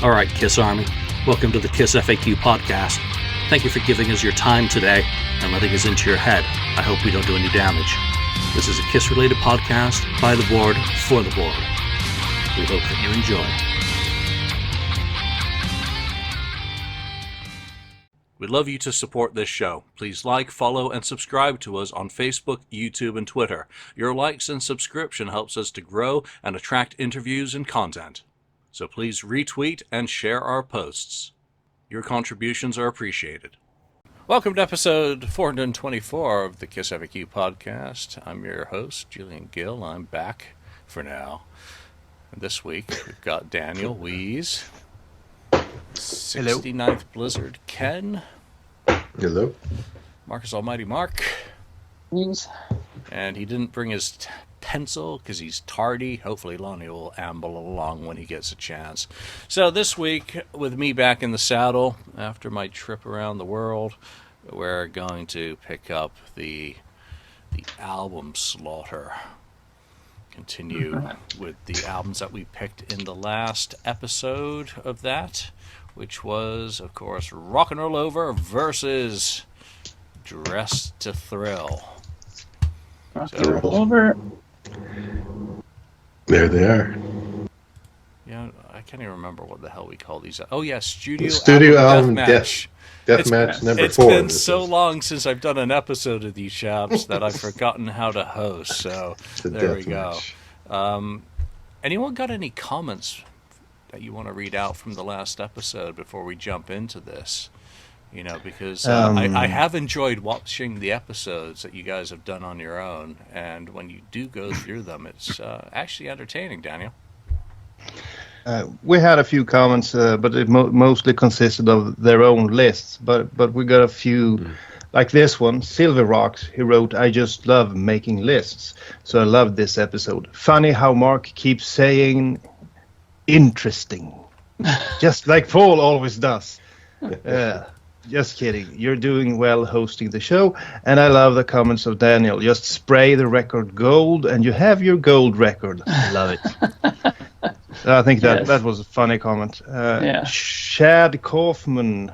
All right, Kiss Army, welcome to the KissFAQ Podcast. Thank you for giving us your time today and letting us into your head. I hope we don't do any damage. This is a Kiss-related podcast by the board, for the board. We hope that you enjoy. We'd love you to support this show. Please like, follow, and subscribe to us on Facebook, YouTube, and Twitter. Your likes and subscription helps us to grow and attract interviews and content. So please retweet and share our posts. Your contributions are appreciated. Welcome to episode 424 of the KissFAQ Podcast. I'm your host, Julian Gill. I'm back for now. This week, we've got Daniel Weeze, 69th Blizzard Ken. Hello. Marcus Almighty Mark. Weeze. And he didn't bring his pencil because he's tardy. Hopefully Lonnie will amble along when he gets a chance. So this week, with me back in the saddle after my trip around the world, we're going to pick up the album slaughter. Continue with the albums that we picked in the last episode of that, which was, of course, Rock and Roll Over versus Dressed to Thrill. Rock and Roll Over. There they are. Yeah, I can't even remember what the hell we call these. Oh yeah, Studio Album Deathmatch. Deathmatch number 4. It's been so long since I've done an episode of these chaps that I've forgotten how to host. So there we go. Anyone got any comments that you want to read out from the last episode before we jump into this? You know, because I have enjoyed watching the episodes that you guys have done on your own, and when you do go through them, it's actually entertaining, Daniel. We had a few comments, but it mostly consisted of their own lists. But we got a few, like this one, Silver Rocks. He wrote, "I just love making lists, so I loved this episode. Funny how Mark keeps saying interesting, just like Paul always does." Just kidding. You're doing well hosting the show, and I love the comments of Daniel. Just spray the record gold, and you have your gold record. I love it. I think that was a funny comment. Shad Kaufman,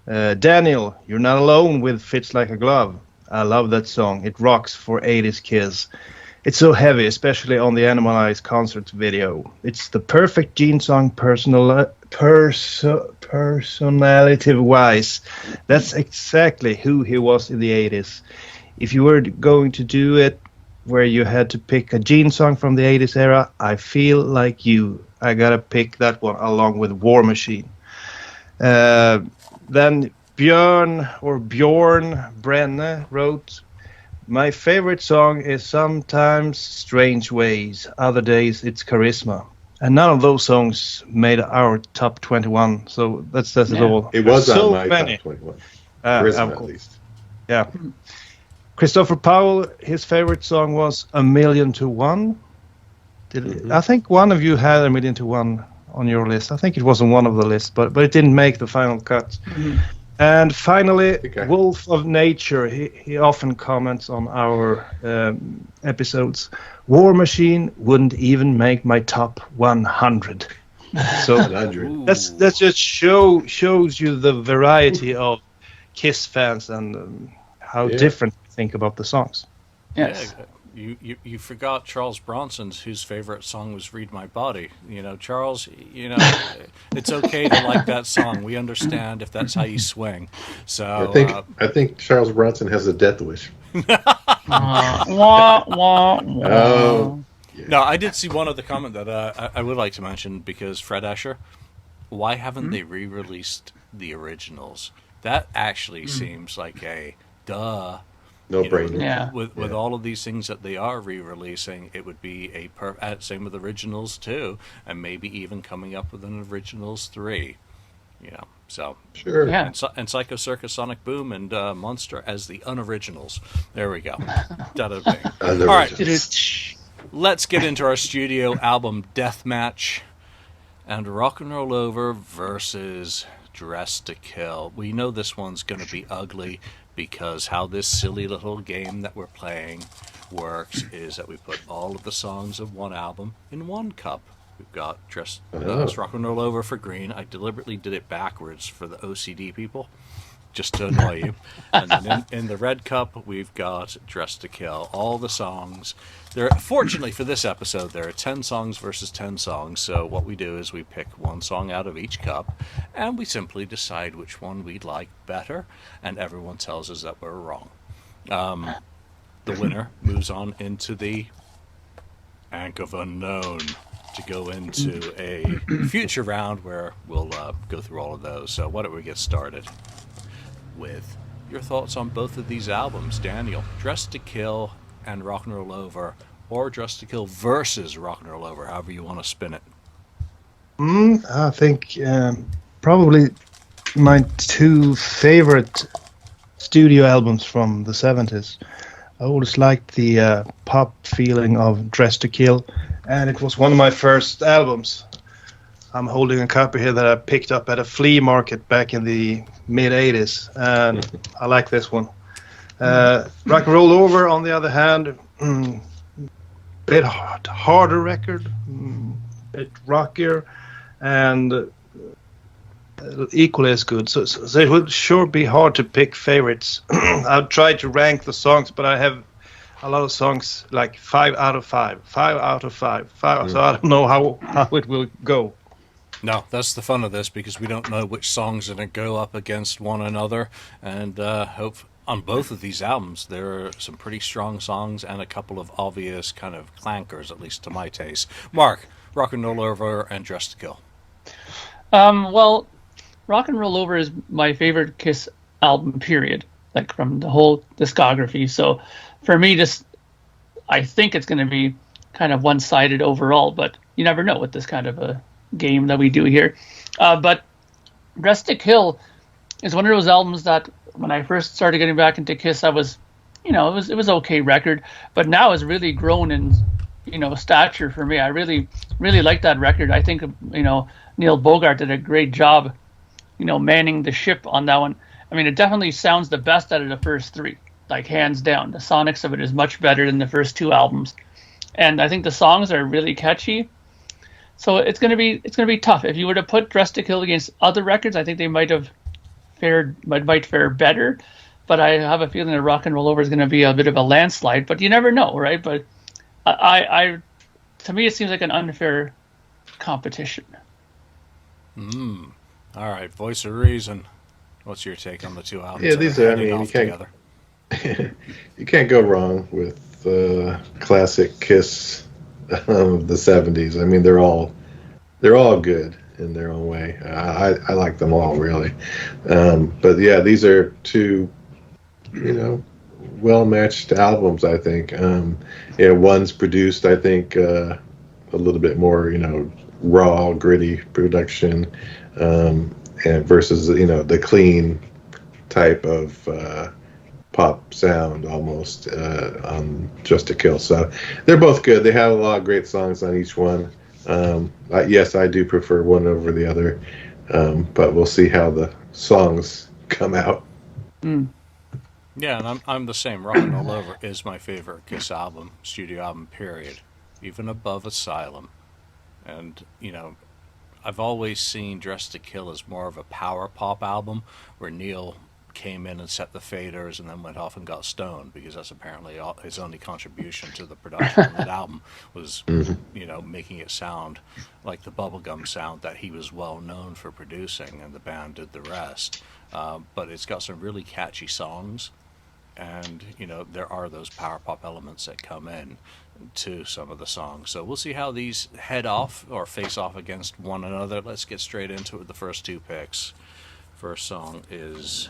Daniel, you're not alone with Fits Like a Glove. I love that song. It rocks for 80s Kiss. It's so heavy, especially on the Animalize concert video. It's the perfect Gene song personality-wise. That's exactly who he was in the 80s. If you were going to do it where you had to pick a Gene song from the 80s era, I feel like I gotta pick that one along with War Machine. Then Bjorn Brenne wrote, "My favorite song is Sometimes Strange Ways, Other Days It's Charisma." And none of those songs made our top 21, so that says it all. It was so on my many. top 21. Charisma, at least. Yeah. Christopher Powell, his favorite song was A Million to One. I think one of you had A Million to One on your list. I think it wasn't one of the lists, but it didn't make the final cut. And finally, Wolf of Nature, he often comments on our episodes. War Machine wouldn't even make my top 100. So that just shows you the variety of Kiss fans and how different we think about the songs. Yes. Yeah, you forgot Charles Bronson's whose favorite song was "Read My Body." You know, Charles. You know, it's okay to like that song. We understand if that's how you swing. So I think Charles Bronson has a death wish. No, I did see one other comment that I would like to mention, because Fred Escher. Why haven't they re-released the originals? That actually seems like a duh. No brainer. With all of these things that they are re-releasing, it would be same with originals too, and maybe even coming up with an originals 3. You know, so sure. And Psycho Circus, Sonic Boom, and Monster as the unoriginals. There we go. All right, let's get into our studio album Deathmatch and Rock and Roll Over versus Dressed to Kill. We know this one's going to be ugly, because how this silly little game that we're playing works is that we put all of the songs of one album in one cup. We've got Rock and Roll Over for green. I deliberately did it backwards for the OCD people, just to annoy you. And then in the red cup, we've got Dressed to Kill. All the songs. Fortunately for this episode, there are 10 songs versus 10 songs. So what we do is we pick one song out of each cup, and we simply decide which one we'd like better, and everyone tells us that we're wrong. The winner moves on into the Ank of Unknown to go into a future round where we'll go through all of those. So why don't we get started with your thoughts on both of these albums, Daniel? Dressed to Kill and Rock and Roll Over, or Dressed to Kill versus Rock and Roll Over, however you want to spin it. I think probably my two favorite studio albums from the 70s. I always liked the pop feeling of Dressed to Kill, and it was one of my first albums. I'm holding a copy here that I picked up at a flea market back in the mid-'80s, and I like this one. Rock and Roll Over, on the other hand, bit harder record, bit rockier, and equally as good. So it would sure be hard to pick favorites. I've tried to rank the songs, but I have a lot of songs like 5 out of 5, 5 out of 5, 5. So I don't know how it will go. No, that's the fun of this, because we don't know which songs are going to go up against one another. And hope on both of these albums, there are some pretty strong songs and a couple of obvious kind of clankers, at least to my taste. Mark, Rock and Roll Over and Dressed to Kill. Well, Rock and Roll Over is my favorite Kiss album, period, like from the whole discography. So for me, I think it's going to be kind of one-sided overall, but you never know with this kind of a game that we do here. But Dressed to Kill is one of those albums that when I first started getting back into Kiss, I was, it was okay record, but now it's really grown in, stature for me. I really, really like that record. I think, Neil Bogart did a great job, manning the ship on that one. I mean, it definitely sounds the best out of the first three, like hands down. The sonics of it is much better than the first two albums. And I think the songs are really catchy. So it's gonna be tough. If you were to put Dressed to Kill against other records, I think they might fare better. But I have a feeling that Rock and Roll Over is gonna be a bit of a landslide. But you never know, right? But to me, it seems like an unfair competition. All right, Voice of Reason. What's your take on the two albums? Yeah, these are. I mean, you can't go wrong with classic Kiss of the 70s. I mean, they're all good in their own way. I like them all, really. But yeah, these are two, well-matched albums, I think. One's produced, I think, a little bit more, raw, gritty production, and versus, the clean type of pop sound almost on Dressed to Kill. So they're both good. They have a lot of great songs on each one. Yes, I do prefer one over the other, but we'll see how the songs come out. Yeah, and I'm the same. Rock and Roll Over is my favorite Kiss album, studio album, period, even above Asylum. And, I've always seen Dressed to Kill as more of a power pop album where Neil came in and set the faders and then went off and got stoned, because that's apparently his only contribution to the production of that album was, making it sound like the bubblegum sound that he was well known for producing, and the band did the rest. But it's got some really catchy songs, and, there are those power pop elements that come in to some of the songs. So we'll see how these head off or face off against one another. Let's get straight into it with the first two picks. First song is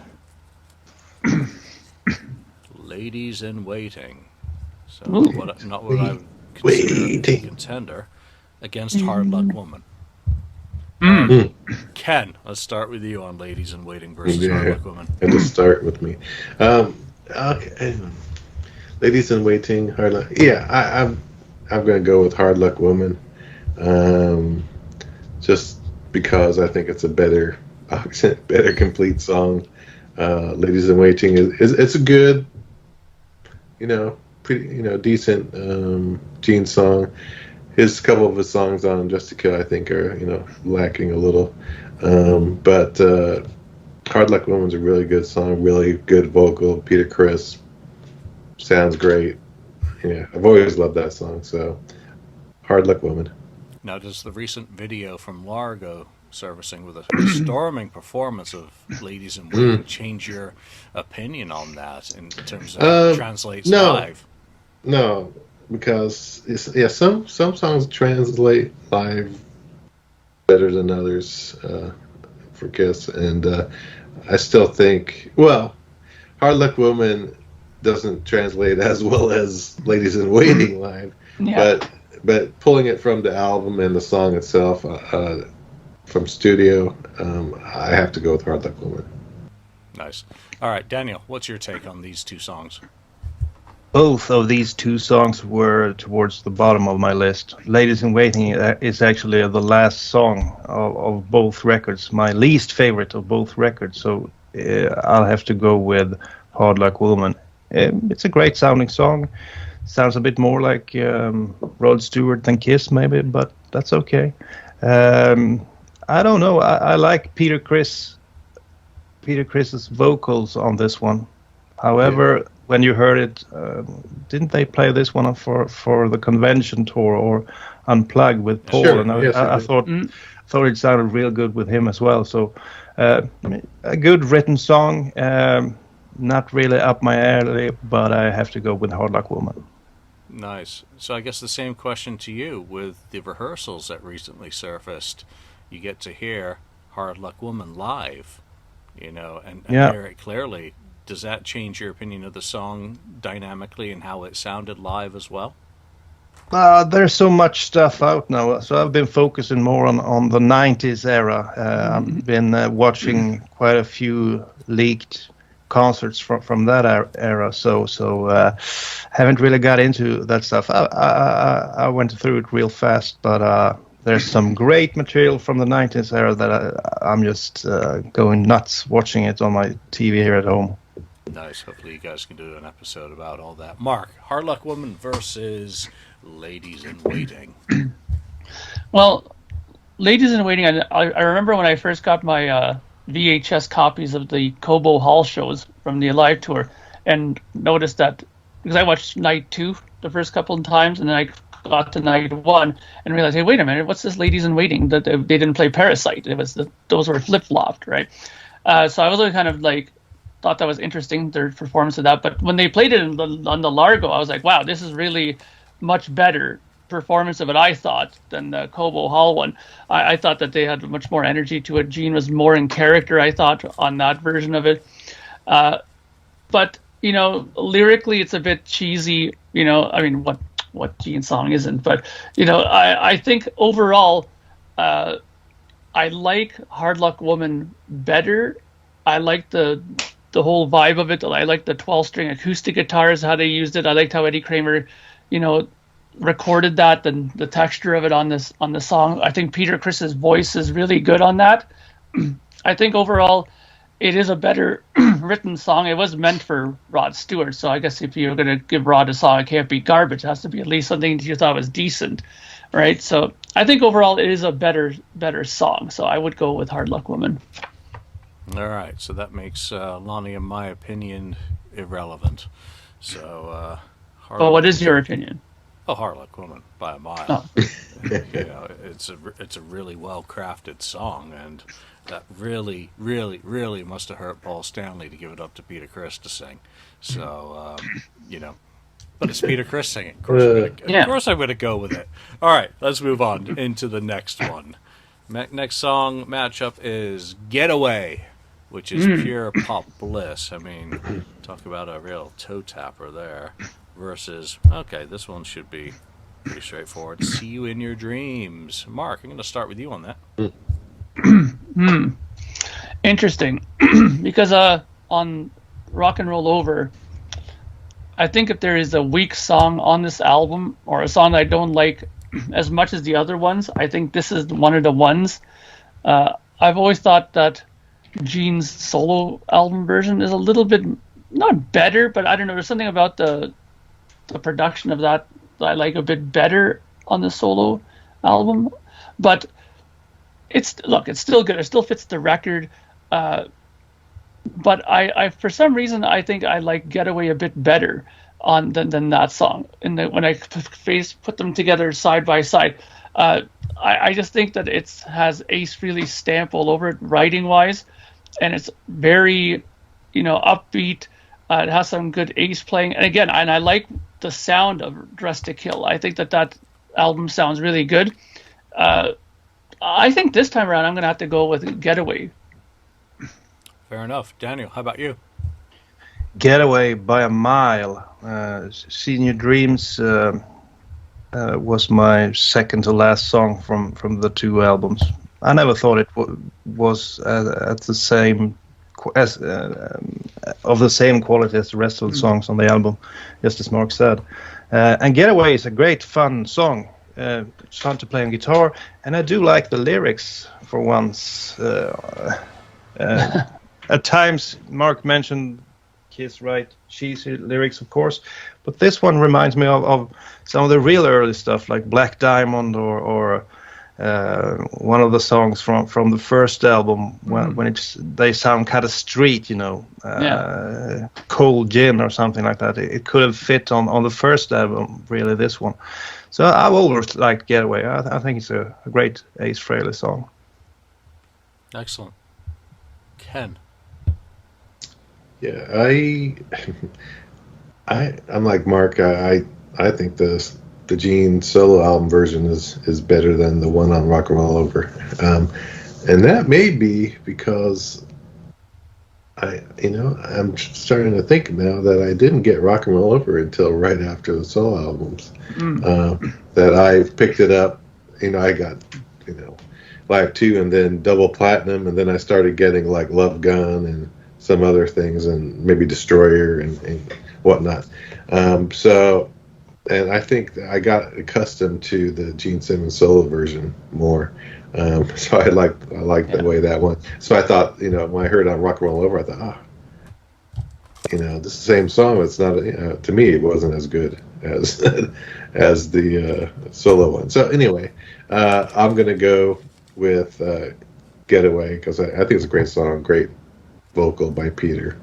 Ladies in Waiting. So not what I would consider a contender against Hard Luck Woman. Ken, let's start with you on Ladies in Waiting versus Hard Luck Woman. And to start with me. Okay. Ladies in Waiting, Hard Luck. Yeah, I'm going to go with Hard Luck Woman. Just because I think it's a better complete song. Ladies in Waiting it's a good, pretty, decent Gene song. his couple of his songs on Just to Kill, I think, are lacking a little. But Hard Luck Woman's a really good song, really good vocal. Peter Criss sounds great. Yeah, I've always loved that song. So Hard Luck Woman. Now, does the recent video from Largo servicing with a storming performance of Ladies in Waiting change your opinion on that in terms of how it translates live? No, because some songs translate live better than others for Kiss, and I still think, well, Hard Luck Woman doesn't translate as well as Ladies in Waiting live, but pulling it from the album and the song itself from studio, I have to go with Hard Luck Woman. Nice. All right, Daniel, what's your take on these two songs? Both of these two songs were towards the bottom of my list. Ladies in Waiting is actually the last song of both records, my least favorite of both records, so I'll have to go with Hard Luck Woman. It's a great sounding song. Sounds a bit more like Rod Stewart than Kiss, maybe, but that's okay. I don't know. I like Peter Criss's vocals on this one. However, when you heard it, didn't they play this one for the convention tour or Unplugged with Paul? Sure. And Yes, I thought it sounded real good with him as well. So a good written song. Not really up my alley, but I have to go with Hard Luck Woman. Nice. So I guess the same question to you with the rehearsals that recently surfaced. You get to hear Hard Luck Woman live, and hear it clearly. Does that change your opinion of the song dynamically and how it sounded live as well? There's so much stuff out now, so I've been focusing more on the 90s era. I've been watching quite a few leaked concerts from that era, so haven't really got into that stuff. I went through it real fast, but there's some great material from the 90s era that I'm just going nuts watching it on my TV here at home. Nice. Hopefully you guys can do an episode about all that. Mark, Hard Luck Woman versus Ladies in Waiting. Well, Ladies in Waiting, I remember when I first got my VHS copies of the Cobo Hall shows from the Alive tour, and noticed that, because I watched Nite 2 the first couple of times, and then I got to Nite 1 and realized, hey, wait a minute, what's this Ladies in Waiting? That they didn't play Parasite. It was those were flip-flopped, right? So I was really kind of like, thought that was interesting, their performance of that. But when they played it on the Largo, I was like, wow, this is really much better performance of it, I thought, than the Cobo Hall one. I thought that they had much more energy to it. Gene was more in character, I thought, on that version of it. But, lyrically, it's a bit cheesy. I mean, what Gene song isn't? But, I think overall, I like Hard Luck Woman better. I like the whole vibe of it. I like the 12-string acoustic guitars, how they used it. I liked how Eddie Kramer, recorded that, and the texture of it on the song. I think Peter Criss's voice is really good on that. I think overall it is a better written song. It was meant for Rod Stewart, so I guess if you're going to give Rod a song, it can't be garbage. It has to be at least something that you thought was decent, right? So I think overall it is a better song. So I would go with Hard Luck Woman. All right, so that makes Lonnie, in my opinion, irrelevant. So, what is your opinion? Oh, Hard Luck Woman by a mile. Oh. It's a really well crafted song, and that really, really, really must have hurt Paul Stanley to give it up to Peter Criss to sing. So, but it's Peter Criss singing. Of course, I'm going to go with it. All right, let's move on into the next one. Next song matchup is Getaway, which is pure pop bliss. I mean, talk about a real toe tapper there. Versus, okay, this one should be pretty straightforward. See You in Your Dreams. Mark, I'm going to start with you on that. Interesting. Because on Rock and Roll Over, I think if there is a weak song on this album, or a song that I don't like as much as the other ones, I think this is one of the ones. I've always thought that Gene's solo album version is a little bit, not better, but I don't know, there's something about the production of that I like a bit better. on the solo album, but it's still good. It still fits the record. But I for some reason I think I like Getaway a bit better than that song. And when I put them together side by side, I just think that it has Ace Frehley's stamp all over it, writing wise, and it's very, upbeat. It has some good Ace playing, and again, I like the sound of Dress to Kill. I think that album sounds really good. I think this time around I'm going to have to go with Getaway. Fair enough. Daniel, how about you? Getaway by a mile. Seeing Your Dreams was my second to last song from the two albums. I never thought it was at the same of the same quality as the rest of the songs on the album, just as Mark said. And Getaway is a great, fun song. It's fun to play on guitar, and I do like the lyrics for once. At times, Mark mentioned Kiss write cheesy lyrics, of course, but this one reminds me of some of the real early stuff, like Black Diamond or one of the songs from the first album when they sound kind of street, Cold Gin or something like that. It could have fit on the first album, really, this one. So I've always liked Getaway. I think it's a great Ace Frehley song. Excellent. Ken. Yeah, I'm like Mark. I think the Gene solo album version is better than the one on Rock and Roll Over, and that may be because I'm starting to think now that I didn't get Rock and Roll Over until right after the solo albums. That I picked it up. I got Live 2 and then double platinum, and then I started getting like Love Gun and some other things, and maybe Destroyer and whatnot. And I think I got accustomed to the Gene Simmons solo version more. So I like the way that one. So I thought, when I heard it on Rock and Roll Over, I thought, this is the same song. It's not, to me, it wasn't as good as as the solo one. So anyway, I'm gonna go with Getaway because I think it's a great song, great vocal by Peter.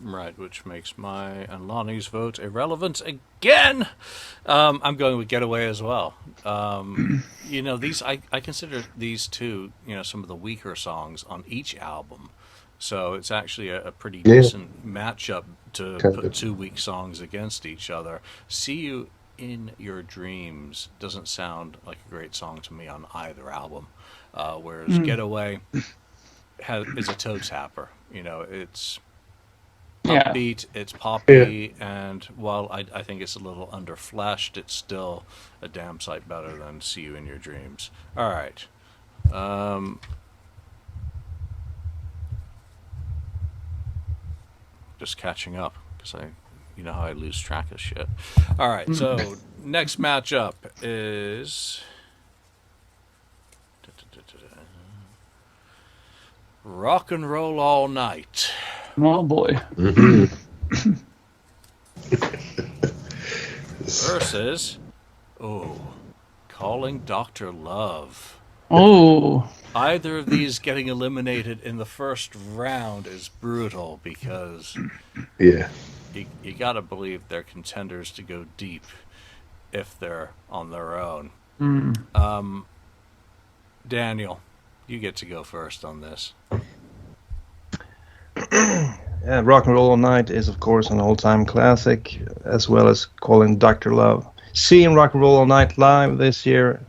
Right, which makes my and Lonnie's vote irrelevant again. I'm going with Getaway as well. These I consider these two, some of the weaker songs on each album. So it's actually a pretty decent matchup to put two weak songs against each other. See You in Your Dreams doesn't sound like a great song to me on either album, whereas Getaway is a toe tapper. It's upbeat, it's poppy, and while I think it's a little underfleshed, it's still a damn sight better than See You in Your Dreams. All right. Just catching up, because how I lose track of shit. All right, so next matchup is Rock and Roll All Night. Oh boy. Versus Calling Dr. Love. Oh. Either of these getting eliminated in the first round is brutal because you gotta believe they're contenders to go deep if they're on their own. Daniel, you get to go first on this. Yeah, Rock and Roll All Night is, of course, an all-time classic, as well as Calling Dr. Love. Seeing Rock and Roll All Night live this year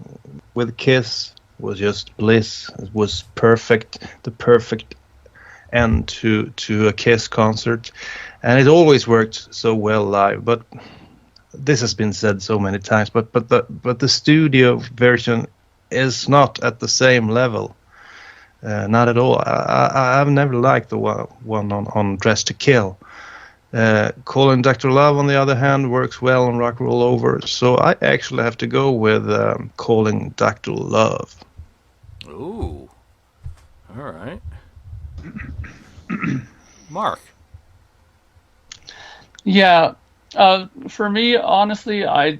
with Kiss was just bliss. It was perfect, the perfect end to a Kiss concert, and it always worked so well live. But this has been said so many times. But the studio version is not at the same level. Not at all. I've never liked the one on Dress to Kill. Calling Dr. Love, on the other hand, works well on Rock and Roll Over. So I actually have to go with Calling Dr. Love. Ooh. All right. Mark. Yeah. For me, honestly, I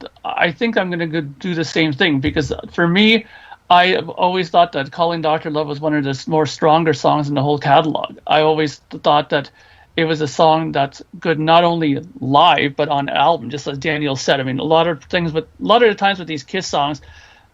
think I'm going to do the same thing, because for me, I have always thought that Calling Dr. Love was one of the more stronger songs in the whole catalog. I always thought that it was a song that's good not only live but on album, just as Daniel said. I mean, a lot of the times with these Kiss songs,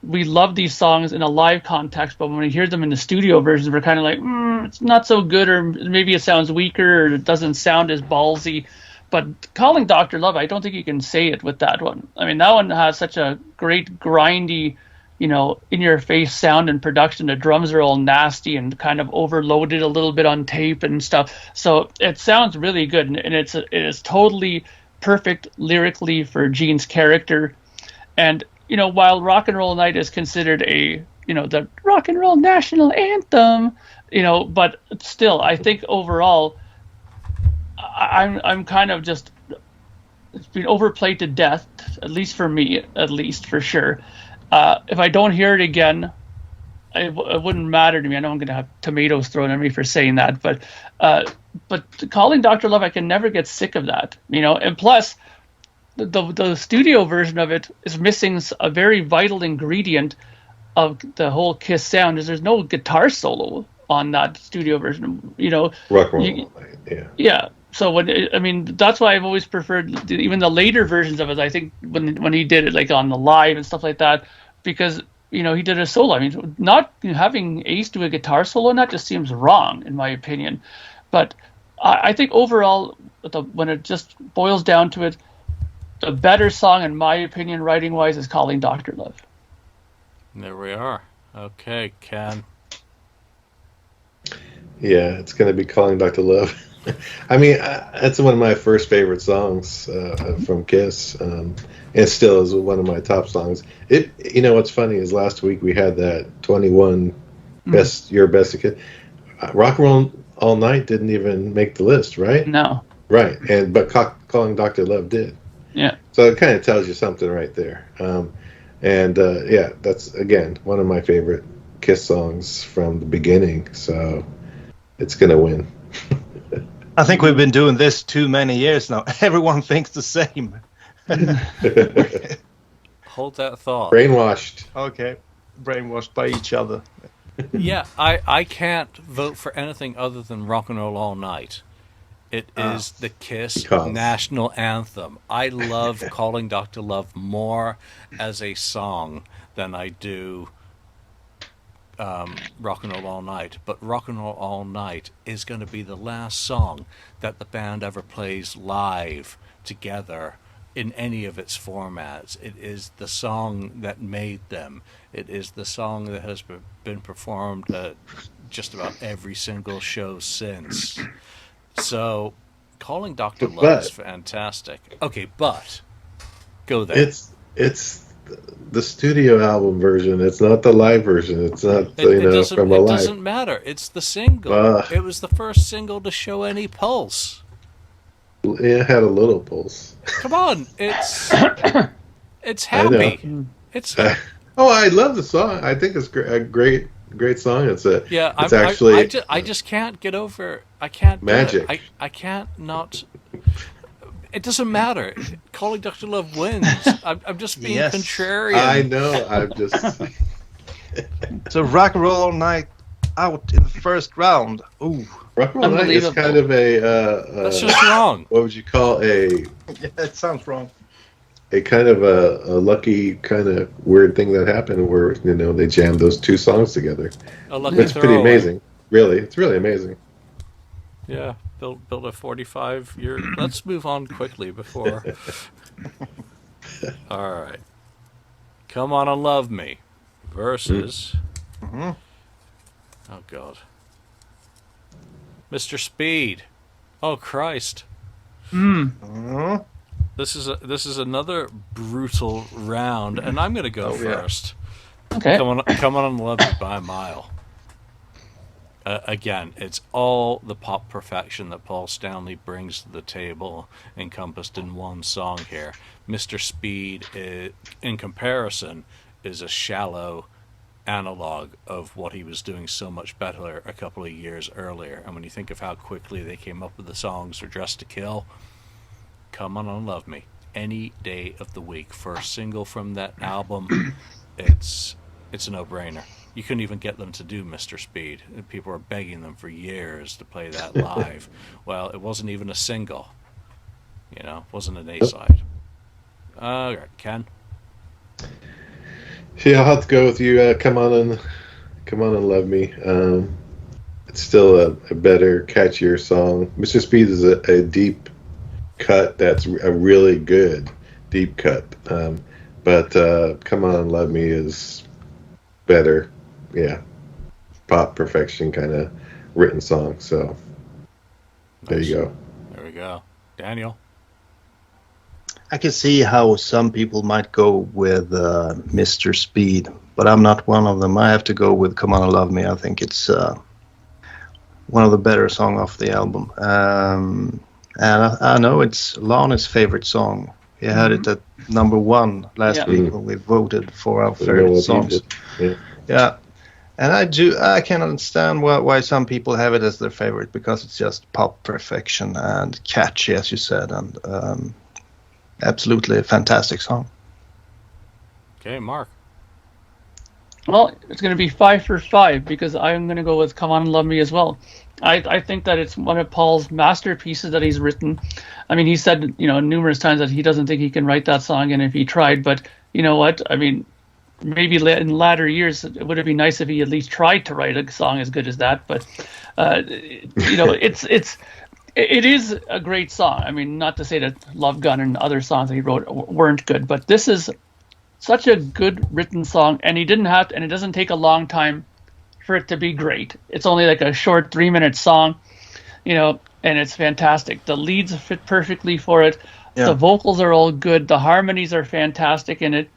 we love these songs in a live context, but when we hear them in the studio versions, we're kind of like, it's not so good, or maybe it sounds weaker, or it doesn't sound as ballsy. But Calling Dr. Love, I don't think you can say it with that one. I mean, that one has such a great grindy, in-your-face sound and production. The drums are all nasty and kind of overloaded a little bit on tape and stuff. So it sounds really good, and it is totally perfect lyrically for Gene's character. And while Rock and Roll Night is considered the rock and roll national anthem, but still, I think overall, I'm kind of just, it's been overplayed to death, at least for me, for sure. If I don't hear it again, it wouldn't matter to me. I know I'm going to have tomatoes thrown at me for saying that, but Calling Dr. Love, I can never get sick of that, and plus, the studio version of it is missing a very vital ingredient of the whole Kiss sound, is there's no guitar solo on that studio version. Rock and Roll Night, yeah. Yeah. So that's why I've always preferred even the later versions of it. I think when he did it like on the live and stuff like that, because he did a solo. I mean, not having Ace do a guitar solo on that just seems wrong in my opinion. But I think overall, when it just boils down to it, the better song, in my opinion, writing-wise, is Calling Dr. Love. There we are. Okay, Ken. Yeah, it's going to be Calling Dr. Love. I mean, that's one of my first favorite songs from Kiss. It still is one of my top songs. What's funny is last week we had that 21 your best kid. Rock and Roll All Night didn't even make the list, right? No. Right, but Calling Dr. Love did. Yeah. So it kind of tells you something right there. That's, again, one of my favorite Kiss songs from the beginning. So it's going to win. I think we've been doing this too many years now. Everyone thinks the same. Hold that thought. Brainwashed. Okay. Brainwashed by each other. Yeah, I can't vote for anything other than Rock and Roll All Night. It is the Kiss national anthem. I love Calling Dr. Love more as a song than I do Rock and Roll All Night. But Rock and Roll All Night is going to be the last song that the band ever plays live together in any of its formats. It is the song that made them. It is the song that has been performed at just about every single show since. So, Calling Dr. Love is fantastic. Okay, but go there. It's the studio album version. It's not the live version. It's not from a live. It doesn't matter. It's the single. It was the first single to show any pulse. It had a little pulse. Come on, it's happy. It's. I love the song. I think it's a great song. I just can't get over. I can't. Magic. I can't not. It doesn't matter. Calling Dr. Love wins. I'm just being contrarian. I know. I'm just. So Rock and Roll All Night out in the first round. Ooh. Rock and Roll Night is kind of a. That's just wrong. What would you call a? Yeah, it sounds wrong. A kind of a lucky kind of weird thing that happened where they jammed those two songs together. It's pretty amazing. Really, it's really amazing. Yeah, built a 45-year. Let's move on quickly before. All right, Come On and Love Me versus. Oh God, Mr. Speed. Oh Christ. This is another brutal round, and I'm going to go first. Okay. Come on and Love Me by a mile. Again, it's all the pop perfection that Paul Stanley brings to the table, encompassed in one song here. Mr. Speed, in comparison, is a shallow analog of what he was doing so much better a couple of years earlier. And when you think of how quickly they came up with the songs for Dressed to Kill, Come On and Love Me. any day of the week. First single from that album, it's a no-brainer. You couldn't even get them to do Mr. Speed. People were begging them for years to play that live. Well, it wasn't even a single. It wasn't an A-side. All right, Ken? Yeah, I'll have to go with you. Come on and love me. It's still a better, catchier song. Mr. Speed is a deep cut. That's a really good deep cut. But Come On and Love Me is better. Yeah, pop perfection kind of written song. So there you go. There we go. Daniel? I can see how some people might go with Mr. Speed, but I'm not one of them. I have to go with Come On and Love Me. I think it's one of the better songs off the album. And I know it's Lonnie's favorite song. He had it at number 1 last week when we voted for our favorite songs. Yeah. And I can understand why some people have it as their favorite, because it's just pop perfection and catchy, as you said, and absolutely a fantastic song. Okay, Mark. Well, it's going to be 5 for 5 because I'm going to go with Come On and Love Me as well. I think that it's one of Paul's masterpieces that he's written. I mean, he said, numerous times that he doesn't think he can write that song, and if he tried, but you know what? I mean, maybe in latter years, it would have been nice if he at least tried to write a song as good as that. But it is a great song. I mean, not to say that Love Gun and other songs that he wrote weren't good, but this is such a good written song, and it doesn't take a long time for it to be great. It's only like a short 3-minute song, and it's fantastic. The leads fit perfectly for it. Yeah. The vocals are all good. The harmonies are fantastic in it.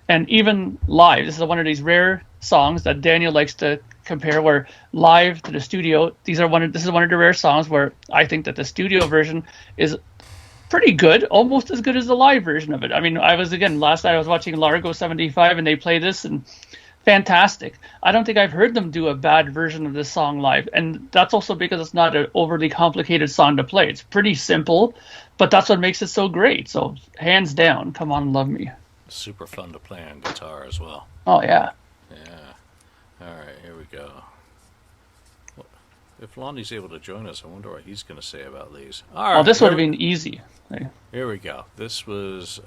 And even live, this is one of these rare songs that Daniel likes to compare, where live to the studio, this is one of the rare songs where I think that the studio version is pretty good, almost as good as the live version of it. I mean, last night I was watching Largo 75 and they play this, and fantastic. I don't think I've heard them do a bad version of this song live, and that's also because it's not an overly complicated song to play. It's pretty simple, but that's what makes it so great. So hands down, Come On and Love Me. Super fun to play on guitar as well. Oh, yeah. Yeah. All right, here we go. Well, if Lonnie's able to join us, I wonder what he's going to say about these. All right. Oh, this would have been easy. Here we go. This was,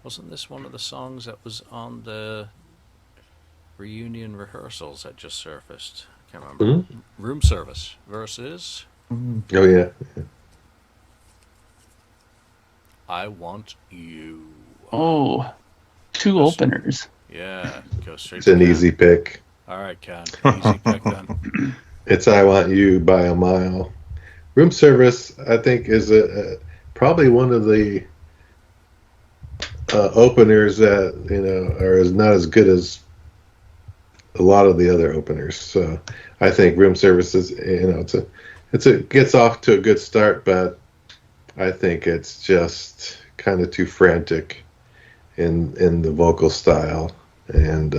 wasn't this one of the songs that was on the reunion rehearsals that just surfaced? I can't remember. Mm-hmm. Room Service versus... Oh, yeah. I Want You. Oh, two openers. Yeah, go straight it's to an Ken. Easy pick. All right, Ken. Easy pick then. It's I Want You by a mile. Room Service, I think, is probably one of the openers that, are not as good as a lot of the other openers. So I think Room Service is, it gets off to a good start, but I think it's just kind of too frantic in the vocal style, and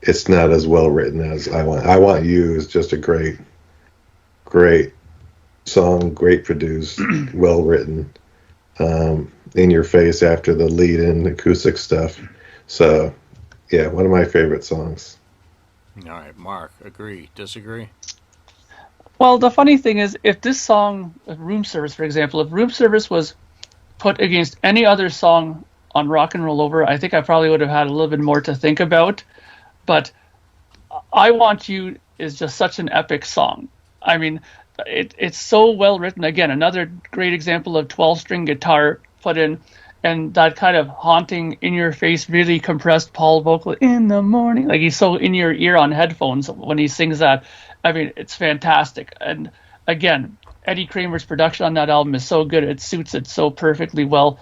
it's not as well written as I Want You is just a great song, great produced, well written, in your face after the lead in acoustic stuff. So yeah, one of my favorite songs. All right, Mark, agree, disagree? Well, the funny thing is, if this song, Room Service, for example, if Room Service was put against any other song on Rock and Roll Over, I think I probably would have had a little bit more to think about. But I Want You is just such an epic song. I mean, it's so well written. Again, another great example of 12-string guitar put in, and that kind of haunting, in-your-face, really compressed Paul vocal, in the morning. Like, he's so in your ear on headphones when he sings that. I mean, it's fantastic. And again, Eddie Kramer's production on that album is so good. It suits it so perfectly well.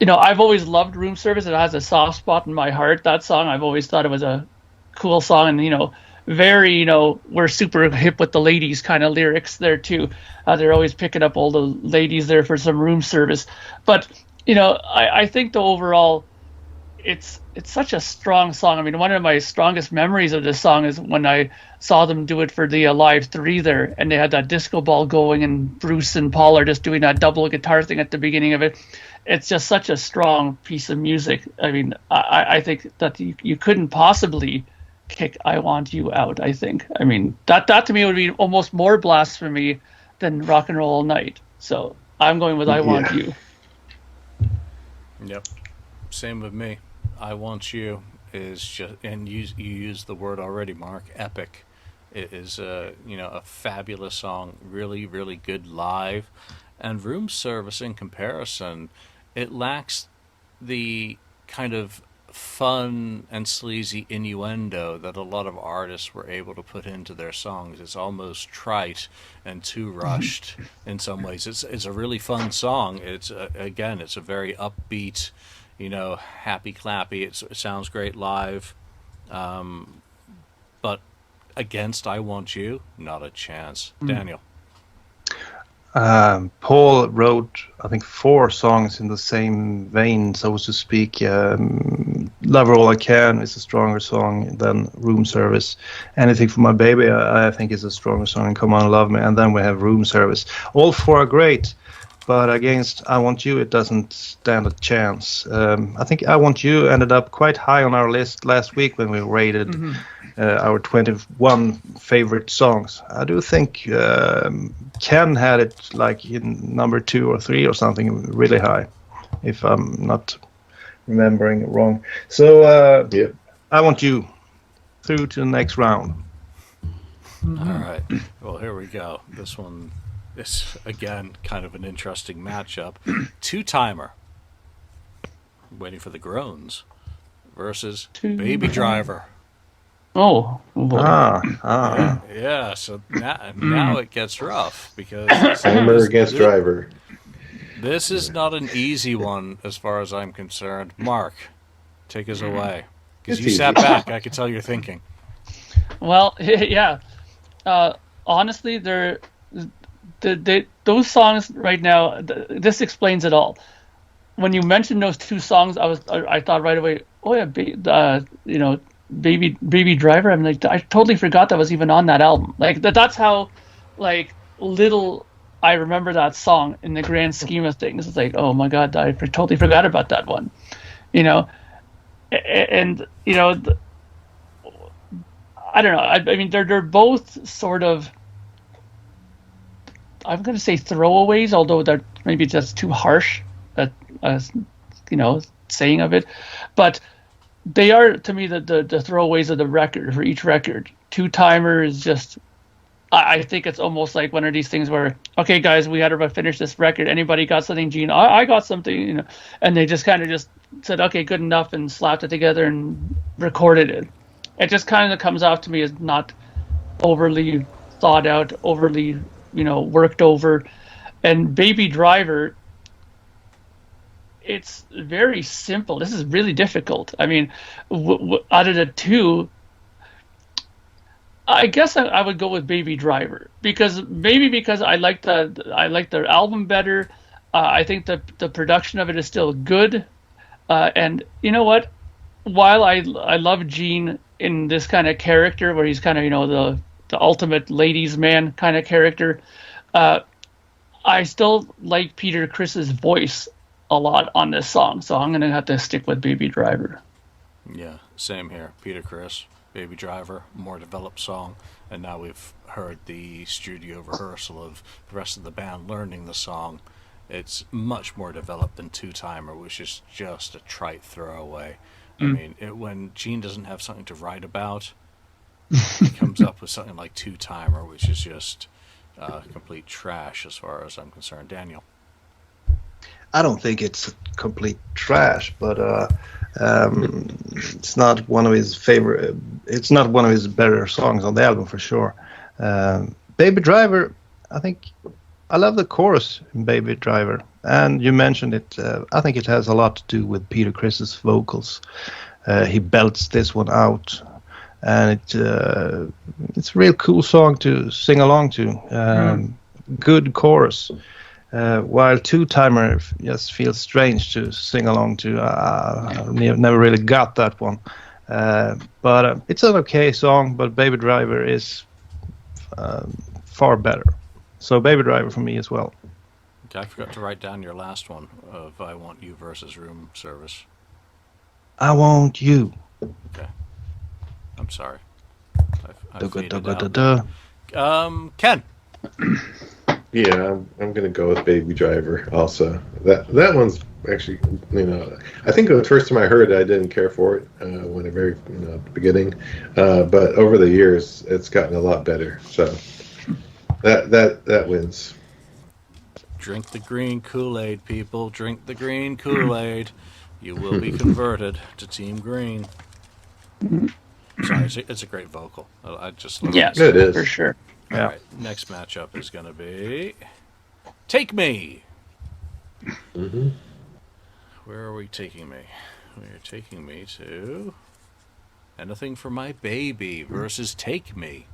I've always loved Room Service. It has a soft spot in my heart, that song. I've always thought it was a cool song. And, very, we're super hip with the ladies kind of lyrics there, too. They're always picking up all the ladies there for some Room Service. But, I think the overall, it's such a strong song. I mean, one of my strongest memories of this song is when I saw them do it for the Live 3 there, and they had that disco ball going, and Bruce and Paul are just doing that double guitar thing at the beginning of it. It's just such a strong piece of music. I mean, I think that you couldn't possibly kick I Want You out, I think. I mean, that to me would be almost more blasphemy than Rock and Roll All Night. So I'm going with I Want You. Yep. Same with me. I Want You is just, and you used the word already, Mark, epic. It is a fabulous song, really, really good live. And Room Service, in comparison, it lacks the kind of fun and sleazy innuendo that a lot of artists were able to put into their songs. It's almost trite and too rushed in some ways. It's a really fun song. It's it's a very upbeat, happy clappy. It sounds great live, but against I Want You, not a chance. Daniel. Paul wrote, I think, 4 songs in the same vein, so to speak. Love Her All I Can is a stronger song than Room Service. Anything for My Baby, I think, is a stronger song than Come On Love Me. And then we have Room Service. All 4 are great, but against I Want You, it doesn't stand a chance. I think I Want You ended up quite high on our list last week when we rated our 21 favorite songs. I do think Ken had it like in number 2 or 3 or something really high, if I'm not remembering wrong. So I Want You through to the next round. All right. Well, here we go. This one is, again, kind of an interesting matchup. Two-timer, waiting for the groans, versus Baby Driver. Oh boy. Yeah, so now it gets rough because Timer against Driver. This is not an easy one as far as I'm concerned. Mark, take us away. Because you sat back, I could tell you're thinking. Well, yeah. Honestly, those songs right now, this explains it all. When you mentioned those 2 songs, I thought right away, oh yeah, Baby Driver. I'm like, I totally forgot that was even on that album. Like that's how like little I remember that song in the grand scheme of things. It's like, oh my god, I totally forgot about that one. And I don't know. I mean, they're both sort of, I'm going to say throwaways, although they're maybe just too harsh, saying of it, but they are, to me, the throwaways of the record for each record. Two-timer is just, I think it's almost like one of these things where, okay, guys, we had to finish this record. Anybody got something, Gene? I got something, and they just kind of just said, okay, good enough, and slapped it together and recorded it. It just kind of comes off to me as not overly thought out, overly, worked over. And Baby Driver, it's very simple. This is really difficult. I mean, out of the 2, I guess I would go with Baby Driver because I like their album better. I think the production of it is still good, and you know what? While I love Gene in this kind of character where he's kind of the ultimate ladies man kind of character, I still like Peter Criss's voice a lot on this song, so I'm gonna have to stick with Baby Driver. Yeah, same here. Peter Criss, Baby Driver, more developed song, and now we've heard the studio rehearsal of the rest of the band learning the song. It's much more developed than Two-Timer, which is just a trite throwaway. I mean, when Gene doesn't have something to write about, he comes up with something like Two-Timer, which is just complete trash as far as I'm concerned. Daniel? I don't think it's complete trash, but it's not one of his favorite. It's not one of his better songs on the album for sure. Baby Driver, I think I love the chorus in Baby Driver, and you mentioned it. I think it has a lot to do with Peter Criss's vocals. He belts this one out, and it's a real cool song to sing along to. Good chorus. while Two Timer just feels strange to sing along to. Never really got that one. But it's an okay song, but Baby Driver is far better. So Baby Driver for me as well. Okay, I forgot to write down your last one of I Want You versus Room Service. I Want You. Okay. I'm sorry. I faded Da-da-da-da-da. out. Ken. Yeah, I'm gonna go with Baby Driver also. That one's actually, I think the first time I heard it, I didn't care for it when at the beginning, but over the years, it's gotten a lot better. So that wins. Drink the green Kool-Aid, people. Drink the green Kool-Aid. You will be converted to Team Green. Sorry, it's a great vocal. I just love Yeah, It is. for sure. All Yeah. right, next matchup is going to be Take Me. Mm-hmm. Where are we taking me? We're taking me to Anything for My Baby versus Take Me.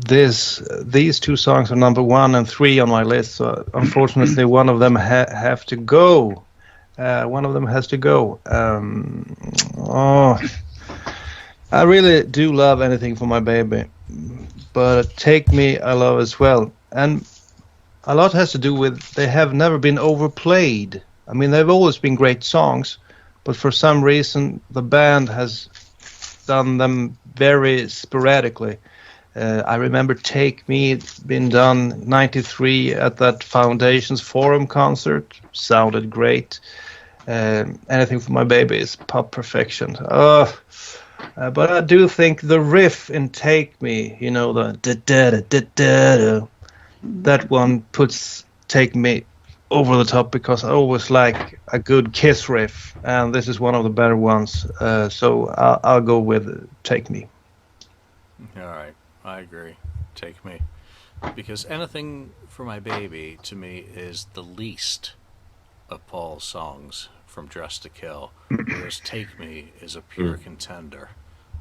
These two songs are number 1 and 3 on my list. So unfortunately, one of them have to go. One of them has to go. I really do love Anything for My Baby, but Take Me I love as well. And a lot has to do with they have never been overplayed. I mean, they've always been great songs, but for some reason the band has done them very sporadically. I remember Take Me being done 93 at that Foundations Forum concert. Sounded great. Anything for My Baby is pop perfection. But I do think the riff in Take Me, the da-da-da-da-da-da, that one puts Take Me over the top because I always like a good Kiss riff, and this is one of the better ones. So I'll go with Take Me. All right, I agree. Take Me. Because Anything for My Baby, to me, is the least of Paul's songs from Dress to Kill, whereas Take Me is a pure contender.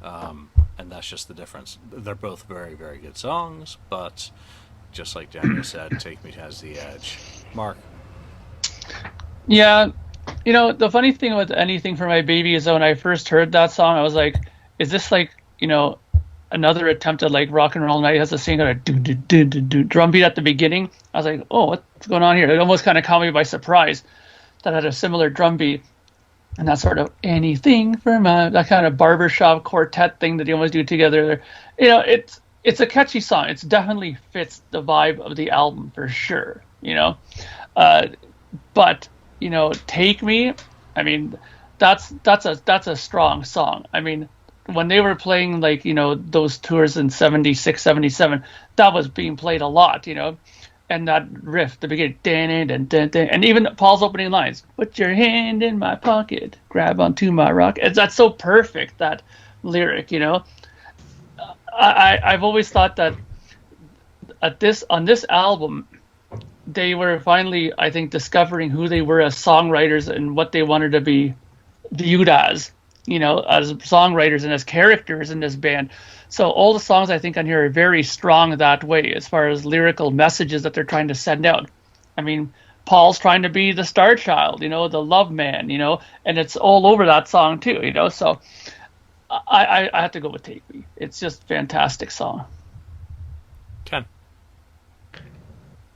And that's just the difference. They're both very, very good songs, but just like Daniel said, Take Me has the edge. Mark. Yeah, the funny thing with Anything for My Baby is that when I first heard that song, I was like, is this like, another attempt at like Rock and Roll Night has a sing kind of do drum beat at the beginning? I was like, oh, what's going on here? It almost kind of caught me by surprise that had a similar drum beat. And that sort of Anything for My, that kind of barbershop quartet thing that they always do together. It's a catchy song. It definitely fits the vibe of the album for sure, But, Take Me, I mean, that's a strong song. I mean, when they were playing like, those tours in 76, 77, that was being played a lot, And that riff, the beginning, and even Paul's opening lines, put your hand in my pocket, grab onto my rock. That's so perfect, that lyric, I've always thought that on this album, they were finally, I think, discovering who they were as songwriters and what they wanted to be viewed as songwriters and as characters in this band. So all the songs I think on here are very strong that way as far as lyrical messages that they're trying to send out. I mean, Paul's trying to be the star child, the love man, and it's all over that song too, So I have to go with Take Me. It's just a fantastic song. Ken.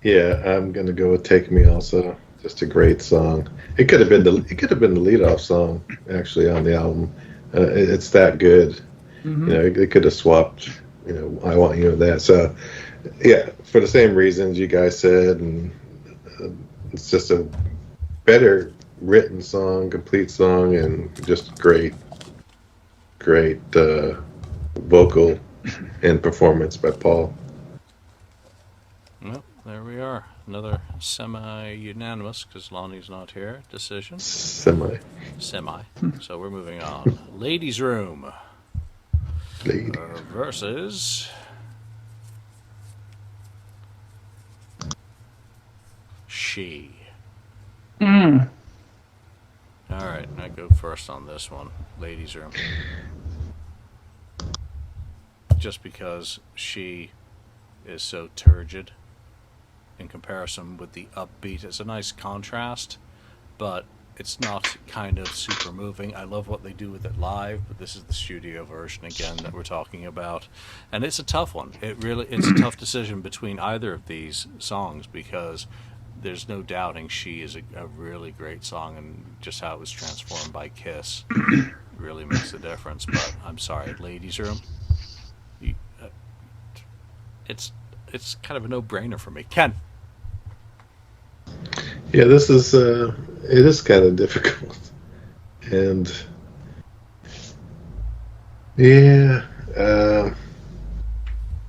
Yeah, I'm gonna go with Take Me also. Just a great song. It could have been the leadoff song actually on the album. It's that good. Mm-hmm. It could have swapped. I Want You and that. So yeah, for the same reasons you guys said, and it's just a better written song, complete song, and just great vocal and performance by Paul. Well, there we are. Another semi-unanimous, because Lonnie's not here, decision. Semi. So we're moving on. Ladies' Room. Lady. Versus She. All right, I go first on this one. Ladies' Room. just because she is so turgid in comparison with the upbeat. It's a nice contrast, but it's not kind of super moving. I love what they do with it live, but this is the studio version again that we're talking about, and it's a tough one. It's a tough decision between either of these songs, because there's no doubting She is a really great song, and just how it was transformed by Kiss really makes a difference. But I'm sorry, Ladies Room, it's kind of a no-brainer for me. Ken. Yeah, this is it is kind of difficult, and yeah,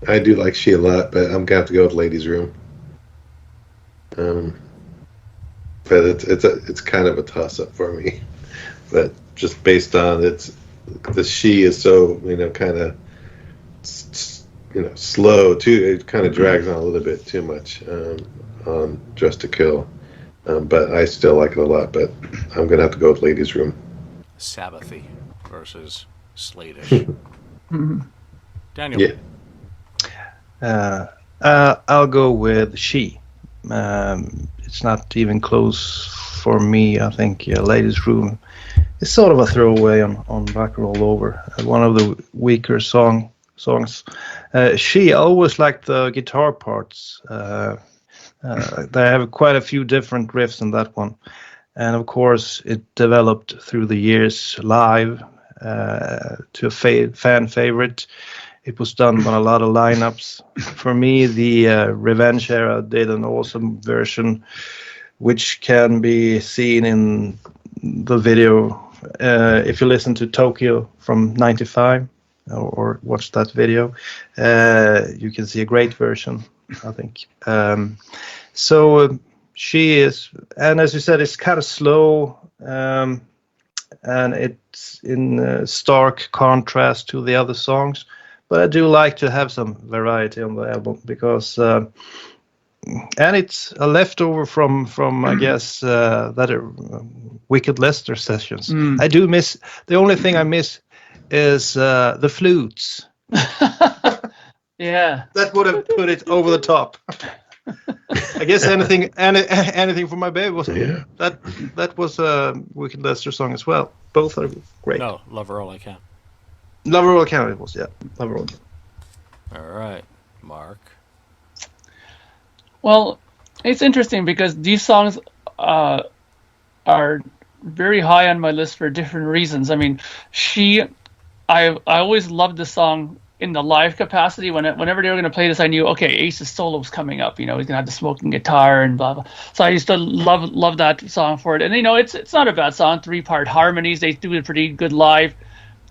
I do like She a lot, but I'm gonna have to go with Ladies Room. But it's kind of a toss-up for me, but just based on the She is so kind of slow too. It kind of drags on a little bit too much on Dress to Kill. But I still like it a lot, but I'm going to have to go with Ladies Room. Sabbathy versus Slade-ish. Daniel. Yeah. I'll go with She. It's not even close for me. I think Ladies Room is sort of a throwaway on Rock and Roll Over. One of the weaker songs. She, I always liked the guitar parts. They have quite a few different riffs in that one, and of course it developed through the years live to a fan favorite. It was done on a lot of lineups. For me, the Revenge era did an awesome version, which can be seen in the video if you listen to Tokyo from '95 or watch that video. You can see a great version, I think. So She is, and as you said, it's kind of slow, and it's in stark contrast to the other songs. But I do like to have some variety on the album, because, and it's a leftover from I guess that Wicked Lester sessions. I do miss. The only thing I miss is the flutes. Yeah, that would have put it over the top. I guess anything for my baby was that was a Wicked Lester song as well. Both are great. No, Love Her All I Can. Love Her All I Can, it was, yeah. Love Her All. All right, Mark. well, it's interesting because these songs are very high on my list for different reasons. I mean, I always loved the song in the live capacity. Whenever they were going to play this, I knew, okay, Ace's solo's coming up. He's going to have the smoking guitar and blah blah. So I used to love that song for it. And it's not a bad song. 3-part harmonies. They do it pretty good live.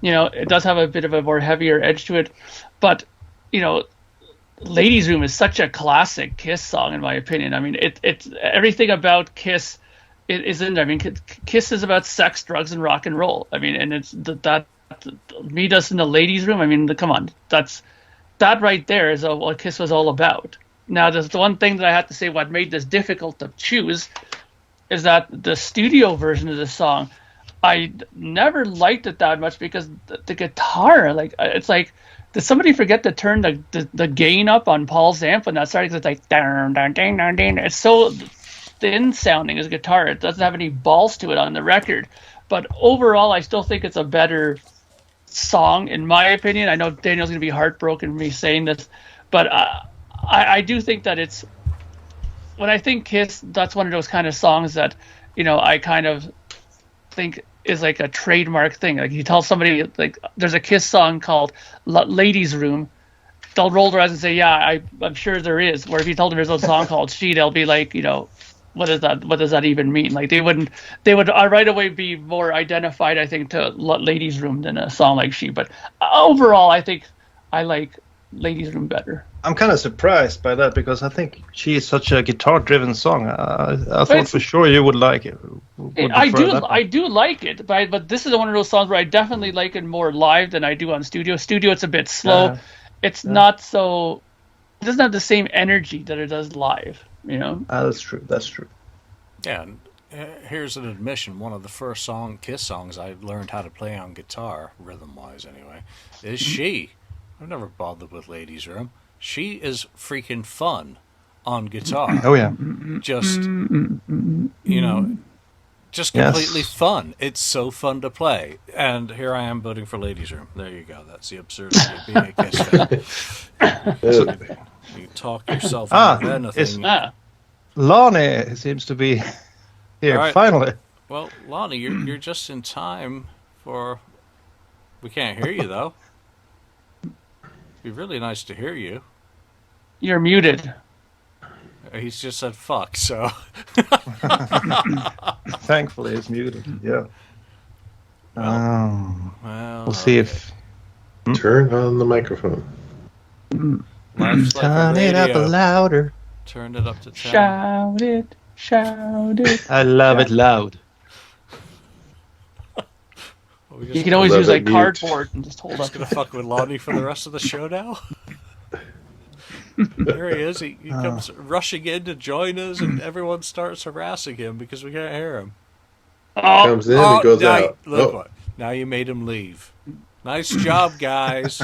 It does have a bit of a more heavier edge to it, but Ladies Room is such a classic Kiss song, in my opinion. I mean, it's everything about Kiss. It is in there. I mean, Kiss is about sex, drugs, and rock and roll. I mean, and it's that meet us in the ladies' room. I mean, come on, that right there is what Kiss was all about. Now, there's the one thing that I have to say. What made this difficult to choose is that the studio version of this song, I never liked it that much because the guitar, it's like, did somebody forget to turn the gain up on Paul's amp when that started? 'Cause it's like, dang, dang, dang, dang, dang. It's so thin sounding as a guitar. It doesn't have any balls to it on the record. But overall, I still think it's a better song, in my opinion. I know Daniel's going to be heartbroken for me saying this, but I do think that it's, when I think Kiss, that's one of those kind of songs that, I kind of think is like a trademark thing. Like, you tell somebody, like, there's a Kiss song called Ladies Room, they'll roll their eyes and say, yeah, I'm sure there is. Where if you tell them there's a song called She, they'll be like, what is that? What does that even mean? Like, they would right away be more identified, I think, to Ladies Room than a song like She. But overall, I think I like Ladies Room better. I'm kind of surprised by that, because I think She is such a guitar-driven song. I thought for sure you would like it. I do like it, but this is one of those songs where I definitely like it more live than I do on studio. Studio, it's a bit slow. It's not so. It doesn't have the same energy that it does live. That's true. Yeah, and here's an admission. One of the first Kiss songs I learned how to play on guitar, rhythm-wise anyway, is She. I've never bothered with Ladies Room. She is freaking fun on guitar. Oh yeah. Just, just completely fun. It's so fun to play. And here I am voting for Ladies Room. There you go. That's the absurdity of being a Kiss fan. You talk yourself out of anything. Lonnie seems to be here right. finally. Well, Lonnie, you're just in time for... We can't hear you, though. It'd be really nice to hear you. You're muted. He's just said fuck, so... Thankfully, it's muted, yeah. Well, we'll see if... Turn on the microphone. Life's like Turn a it up radio. louder. Turn it up to 10. Shout it, shout it. I love it loud. You can always Love use it like mute. cardboard and just hold Just up. gonna fuck with Lonnie for the rest of the show now? There he is. He comes rushing in to join us, and everyone starts harassing him because we can't hear him. Comes in and goes now, out. Look what. Now you made him leave. Nice job, guys.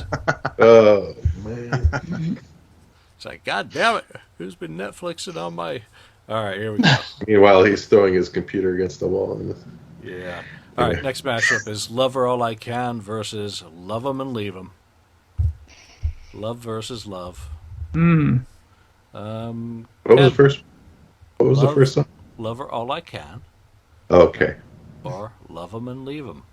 Oh, man. It's like, God damn it. Who's been Netflixing on my... All right, here we go. Meanwhile, he's throwing his computer against the wall. Yeah. All right, next matchup is Love Her All I Can versus Love 'Em and Leave 'Em. Love versus love. What was the first? What was the first song? Love Her All I Can Okay. or Love 'Em and Leave 'Em.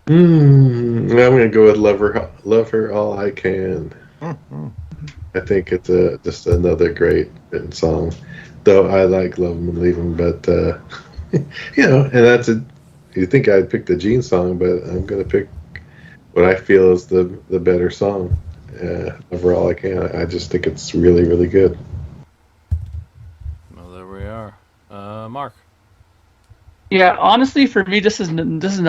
I'm gonna go with Love Her All I Can. I think it's just another great song. Though I like Love 'Em and Leave 'Em, but and that's it. You think I'd pick the Gene song, but I'm gonna pick what I feel is the better song. Love Her All I Can. I just think it's really, really good. Well, there we are. Mark. Yeah, honestly, for me, this is a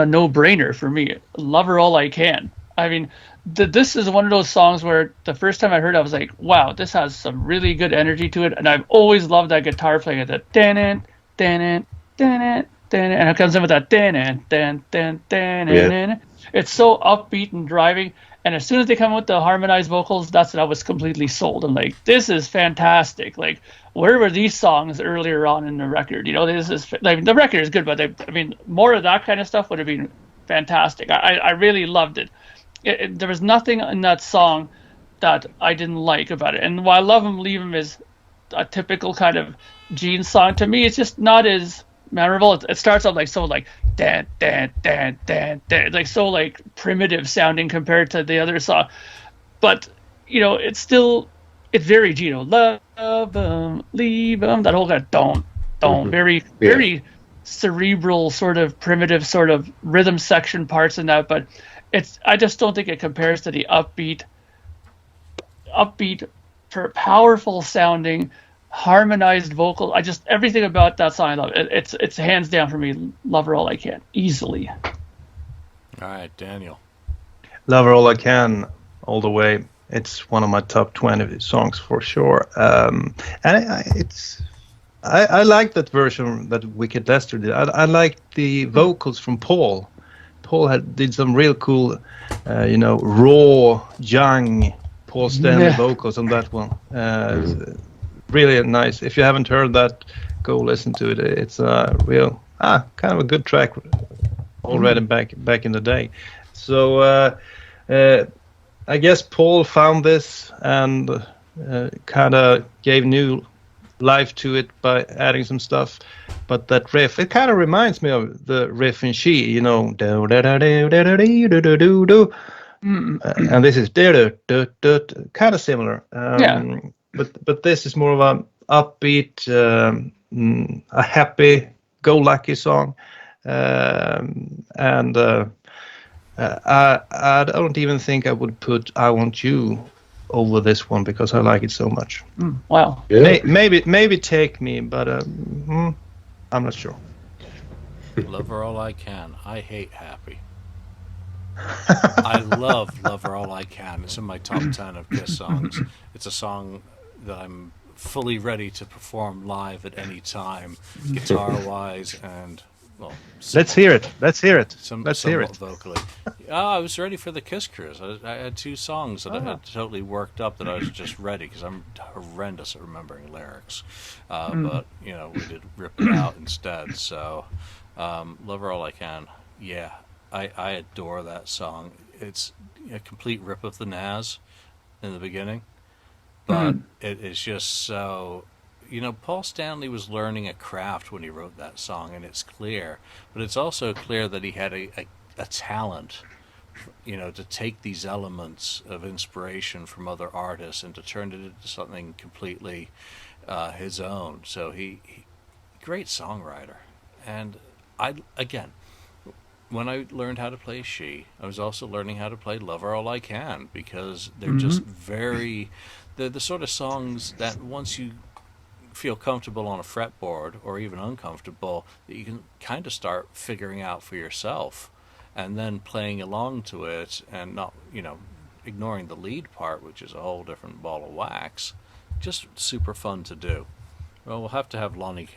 no-brainer for me. Love Her All I Can. I mean, this is one of those songs where the first time I heard it, I was like, wow, this has some really good energy to it. And I've always loved that guitar playing at that dan dan dan dan, and it comes in with that dan dan dan dan. It's so upbeat and driving. And as soon as they come with the harmonized vocals, that's when I was completely sold. I'm like, this is fantastic. Like, where were these songs earlier on in the record? This is like, the record is good, but more of that kind of stuff would have been fantastic. I really loved it. There was nothing in that song that I didn't like about it. And while Love 'Em Leave 'Em is a typical kind of Gene song, to me, it's just not as memorable. It starts off like dan dan dan dan dan, like so like primitive sounding compared to the other song. But it's very Gino. Love 'em, leave 'em. That whole kind of don't very cerebral sort of primitive sort of rhythm section parts in that. But I just don't think it compares to the upbeat, powerful sounding, harmonized vocal. Everything about that song I love. It's hands down for me. Love Her All I Can easily. All right, Daniel. Love Her All I Can, all the way. It's one of my top 20 songs for sure. And I like that version that Wicked Lester did. I like the vocals from Paul. Paul did some real cool, raw, young Paul Stanley vocals on that one. Really nice. If you haven't heard that, go listen to it. It's a real, kind of a good track already back in the day. So I guess Paul found this and kind of gave new life to it by adding some stuff. But that riff, it kind of reminds me of the riff in She, do da da da da da da da do do. And this is kind of similar. But this is more of an upbeat, a happy, go-lucky song, and I don't even think I would put "I Want You" over this one because I like it so much. Wow. Yeah. Maybe Take Me, but I'm not sure. Love Her All I Can. I hate Happy. I love Her All I Can. It's in my top 10 of Kiss songs. It's a song that I'm fully ready to perform live at any time, guitar-wise and well, Let's hear it. Let's hear it. Let's hear somewhat it. vocally. I was ready for the Kiss Cruise. I had 2 songs that I had totally worked up that I was just ready because I'm horrendous at remembering lyrics. But we did rip it out instead. So, Love Her All I Can. Yeah, I adore that song. It's a complete rip of the Nas in the beginning, but it is just so. Paul Stanley was learning a craft when he wrote that song, and it's clear. But it's also clear that he had a talent, to take these elements of inspiration from other artists and to turn it into something completely his own. So he great songwriter. And when I learned how to play She, I was also learning how to play Love Her All I Can, because they're just they're the sort of songs that once you feel comfortable on a fretboard, or even uncomfortable, that you can kind of start figuring out for yourself, and then playing along to it, and not ignoring the lead part, which is a whole different ball of wax. Just super fun to do. Well, we'll have to have Lonnie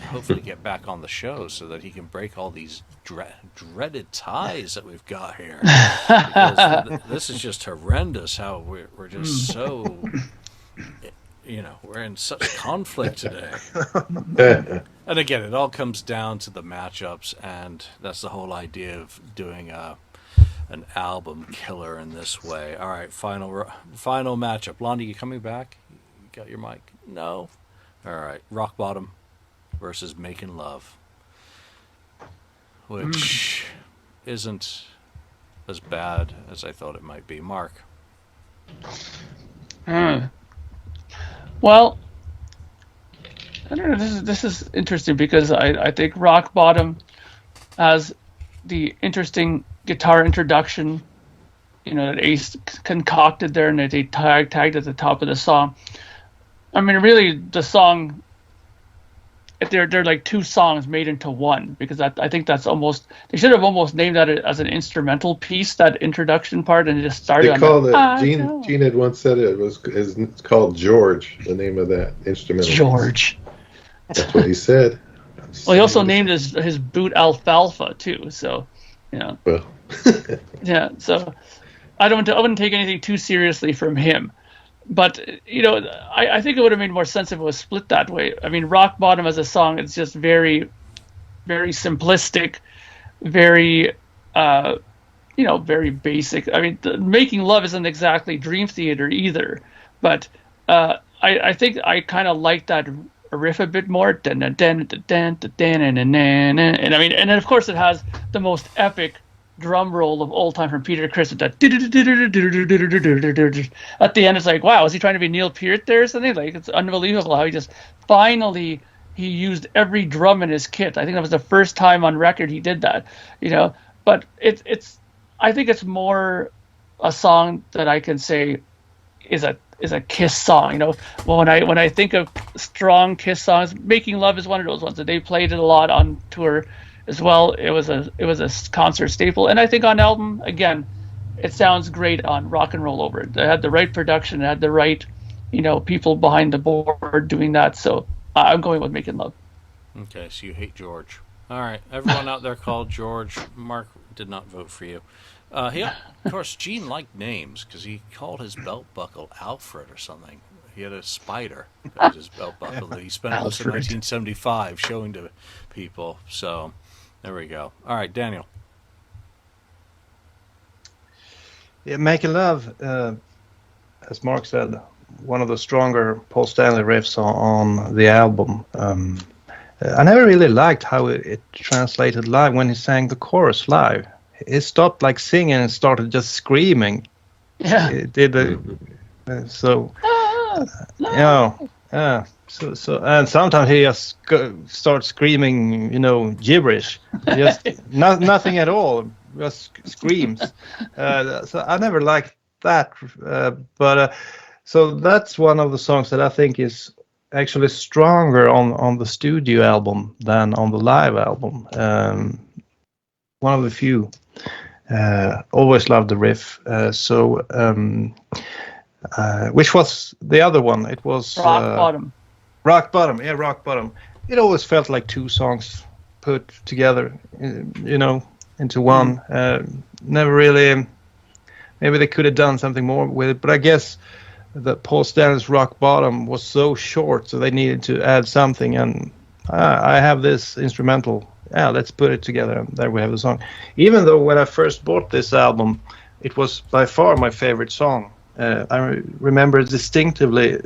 hopefully get back on the show so that he can break all these dreaded ties that we've got here, because this is just horrendous how we're just so we're in such conflict today. And again, it all comes down to the matchups, and that's the whole idea of doing an album killer in this way. All right, final matchup. Lonnie, you coming back? You got your mic? No? All right, Rock Bottom versus Makin' Love, which isn't as bad as I thought it might be. Mark? Well, I don't know. This is interesting because I think Rock Bottom has the interesting guitar introduction, that Ace concocted there, and that they tagged at the top of the song. I mean, really, the song, they're like 2 songs made into one, because I think that's almost, they should have almost named that as an instrumental piece, that introduction part, and it just started. They called it. Gene had once said it's called George. The name of that instrumental. George. Piece. That's what he said. Well, he also named his boot Alfalfa too. So, Well. Yeah. So, I wouldn't take anything too seriously from him. But I think it would have made more sense if it was split that way. I mean, Rock Bottom as a song, it's just very, very simplistic, very, very basic. I mean, Making Love isn't exactly Dream Theater either, but I think I kind of like that riff a bit more. And I mean, and then of course it has the most epic drum roll of all time from Peter Criss. At the end, it's like, wow, is he trying to be Neil Peart there or something? Like, it's unbelievable how he just finally he used every drum in his kit. I think that was the first time on record he did that. But it's I think it's more a song that I can say is a Kiss song. When I think of strong Kiss songs, Making Love is one of those ones that they played it a lot on tour as well. It was a concert staple, and I think on album, again, it sounds great on Rock and Roll Over. It had the right production, it had the right people behind the board doing that. So I'm going with Making Love. Okay, so you hate George. All right, everyone out there called George. Mark did not vote for you. Of course, Gene liked names because he called his belt buckle Alfred or something. He had a spider as his belt buckle that he spent most of 1975 showing to people. So there we go. All right, Daniel. Yeah, Making Love, as Mark said, one of the stronger Paul Stanley riffs on the album. I never really liked how it translated live when he sang the chorus live. He stopped like singing and started just screaming. Yeah. It did so. So and sometimes he just starts screaming, gibberish, just nothing at all, just screams. So I never liked that, but so that's one of the songs that I think is actually stronger on the studio album than on the live album. One of the few. Always loved the riff. Which was the other one? It was Rock Bottom. Rock Bottom. Yeah, Rock Bottom. It always felt like 2 songs put together, into one. Never really. Maybe they could have done something more with it, but I guess that Paul Stanley's Rock Bottom was so short, so they needed to add something. And I have this instrumental. Yeah, let's put it together. And there we have the song. Even though when I first bought this album, it was by far my favorite song. I remember distinctively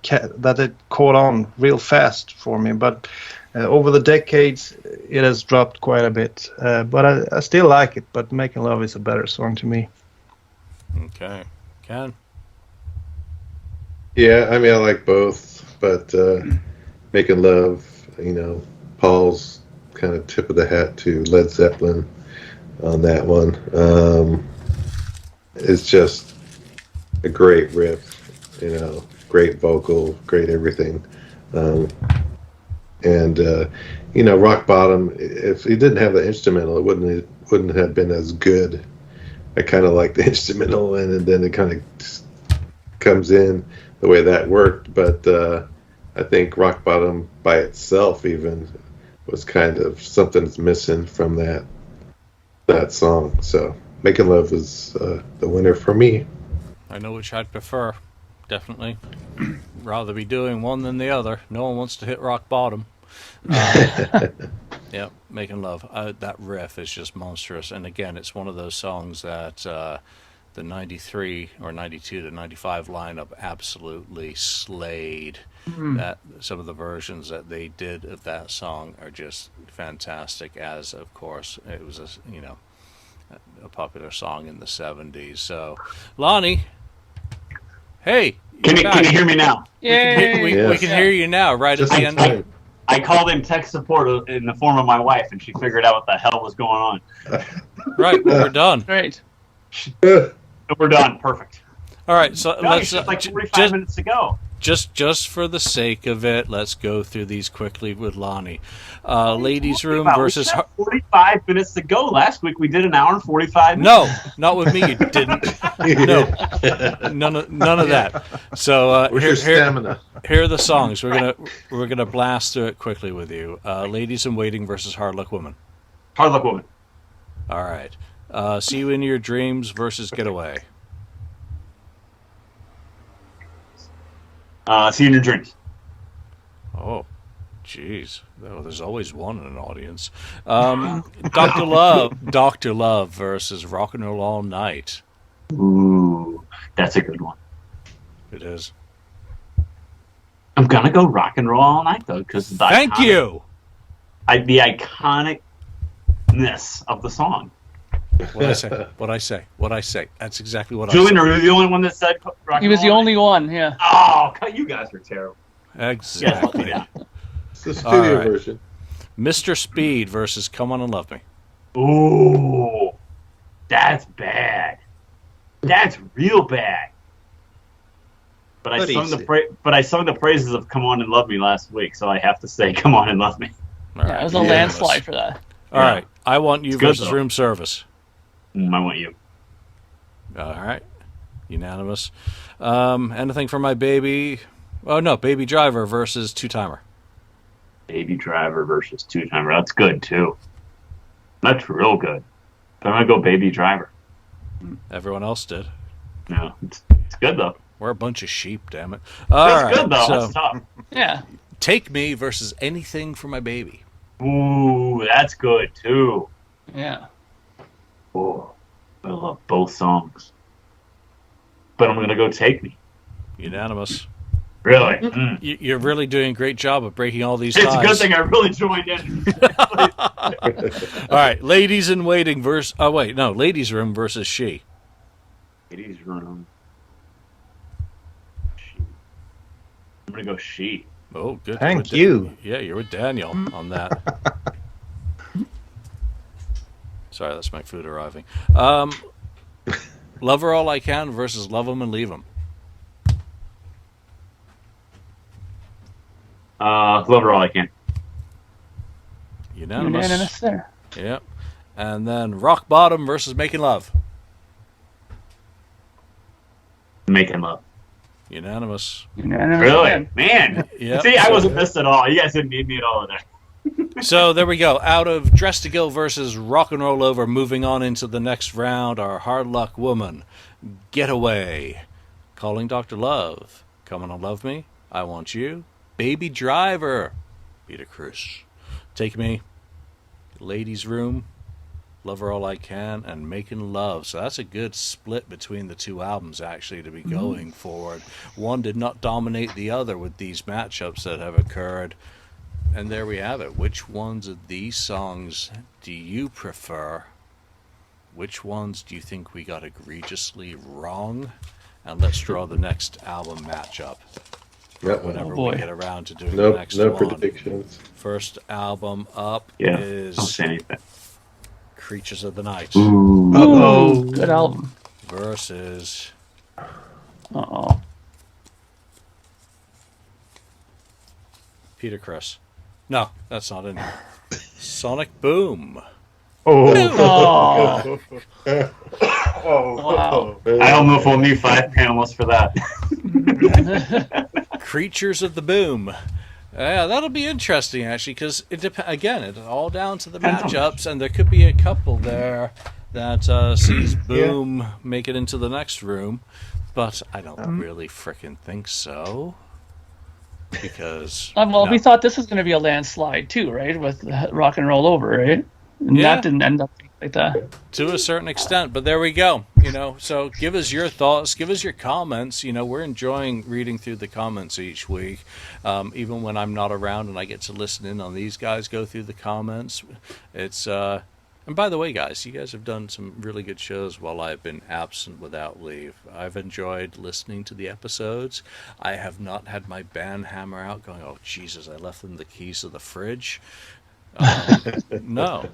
that it caught on real fast for me. But over the decades, it has dropped quite a bit. But I still like it. But Making Love is a better song to me. Okay. Ken? Yeah, I mean, I like both, but Making Love, Paul's kind of tip of the hat to Led Zeppelin on that one. It's just a great riff, great vocal, great everything. Rock Bottom, if he didn't have the instrumental, it wouldn't have been as good. I kind of like the instrumental, and then it kind of comes in the way that worked. But I think Rock Bottom by itself even was kind of something's missing from that song. So Making Love is the winner for me. I know which I'd prefer. Definitely. Rather be doing one than the other. No one wants to hit rock bottom. Yeah, Making Love. That riff is just monstrous. And again, it's one of those songs that the 93 or 92 to 95 lineup absolutely slayed. That some of the versions that they did of that song are just fantastic, as of course it was a popular song in the 70s. So Lonnie, hey, can you hear me now? Yay! We can hear you now right Just at the in end. time. I called in tech support in the form of my wife, and she figured out what the hell was going on. Right, well, we're done. Great. We're done. Perfect. All right, so No, let's it's just like 45 minutes to go. just for the sake of it, let's go through these quickly with Lonnie. Ladies' room We versus had 45 minutes to go. Last week we did an hour and 45 minutes. no, not with me. You didn't. No, none of that. So Where's your stamina? here are the songs. We're gonna blast through it quickly with you. Ladies in Waiting versus Hard Luck Woman. Hard Luck Woman. All right. See You in Your Dreams versus Getaway. See you in your dreams. Oh, jeez. Oh, there's always one in an audience. Dr. Love versus Rock and Roll All Night. Ooh, that's a good one. It is. I'm gonna go Rock and Roll All Night though, because Thank you. The iconicness of the song. What I say. That's exactly what Julian, I said. are you the only one that said Rock He and was Roll the All only one, yeah. Night? Oh, you guys are terrible. Exactly. Yeah. It's the studio right. version. Mr. Speed versus Come On and Love Me. Ooh, that's bad. That's real bad. But I sung the praises of "Come On and Love Me" last week, so I have to say "Come On and Love Me." All Yeah, right. it was a landslide for that. All right. I Want You It's good, versus though. Room Service. I want you. All right. Unanimous. Anything for my baby? Oh, no. Baby Driver versus Two Timer. Baby Driver versus Two Timer. That's good too. That's real good. But I'm gonna go Baby Driver. Everyone else did. No, it's good though. We're a bunch of sheep, damn it. All right. Good though. So, That's tough. Yeah. Take Me versus Anything for My Baby. Ooh, that's good too. Yeah. Oh, I love both songs. But I'm gonna go Take Me. Unanimous. Really? Mm. You're really doing a great job of breaking all these It's ties. a good thing I really joined in. All right. Ladies in Waiting versus... Oh, wait. No. Ladies Room versus She. Ladies' Room. I'm gonna go She. Oh, good. Thank You're you. Yeah, you're with Daniel on that. Sorry, that's my food arriving. Love Her All I Can versus Love 'Em and Leave 'Em. Love Her All I Can. Unanimous. there. Yep. And then Rock Bottom versus Making Love. Making Love. Unanimous. Unanimous Really? again. Man. Yep. See, I wasn't missed at all. You guys didn't need me at all in there. So there we go. Out of Dress to Kill versus Rock and Roll Over, moving on into the next round, our Hard Luck Woman, Getaway, Calling Dr. Love, Come On and Love Me, I Want You, Baby Driver, Peter Cruz, Take Me, Ladies Room, Love Her All I Can, and Making Love. So that's a good split between the two albums, actually, to be going forward. One did not dominate the other with these matchups that have occurred. And there we have it. Which ones of these songs do you prefer? Which ones do you think we got egregiously wrong? And let's draw the next album matchup. Whenever we get around to doing the next one. No predictions. First album up Don't is say anything. Creatures of the Night. Ooh, good album. Versus Uh-oh. Peter Criss. No, that's not in here. Sonic Boom. Oh. Wow. I don't know if we'll need 5 panelists for that. Creatures of the Boom. Yeah, that'll be interesting, actually, because again, it's all down to the matchups, and there could be a couple there that sees Boom make it into the next room, but I don't really frickin' think so. Because we thought this was going to be a landslide too, right? With Rock and Roll Over, right? And that didn't end up like that. To a certain extent, but there we go. So give us your thoughts, give us your comments. We're enjoying reading through the comments each week, even when I'm not around and I get to listen in on these guys go through the comments. It's and by the way, guys, you guys have done some really good shows while I've been absent without leave. I've enjoyed listening to the episodes. I have not had my band hammer out going, oh, Jesus, I left them the keys to the fridge. No,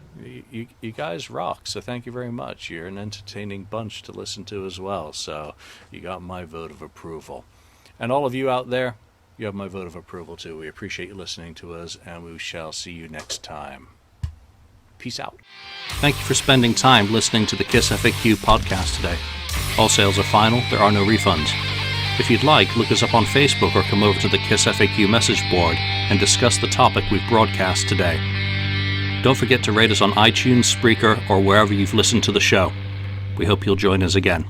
you guys rock, so thank you very much. You're an entertaining bunch to listen to as well, so you got my vote of approval. And all of you out there, you have my vote of approval too. We appreciate you listening to us, and we shall see you next time. Peace out. Thank you for spending time listening to the KissFAQ podcast today. All sales are final, there are no refunds. If you'd like, look us up on Facebook or come over to the KissFAQ message board and discuss the topic we've broadcast today. Don't forget to rate us on iTunes, Spreaker, or wherever you've listened to the show. We hope you'll join us again.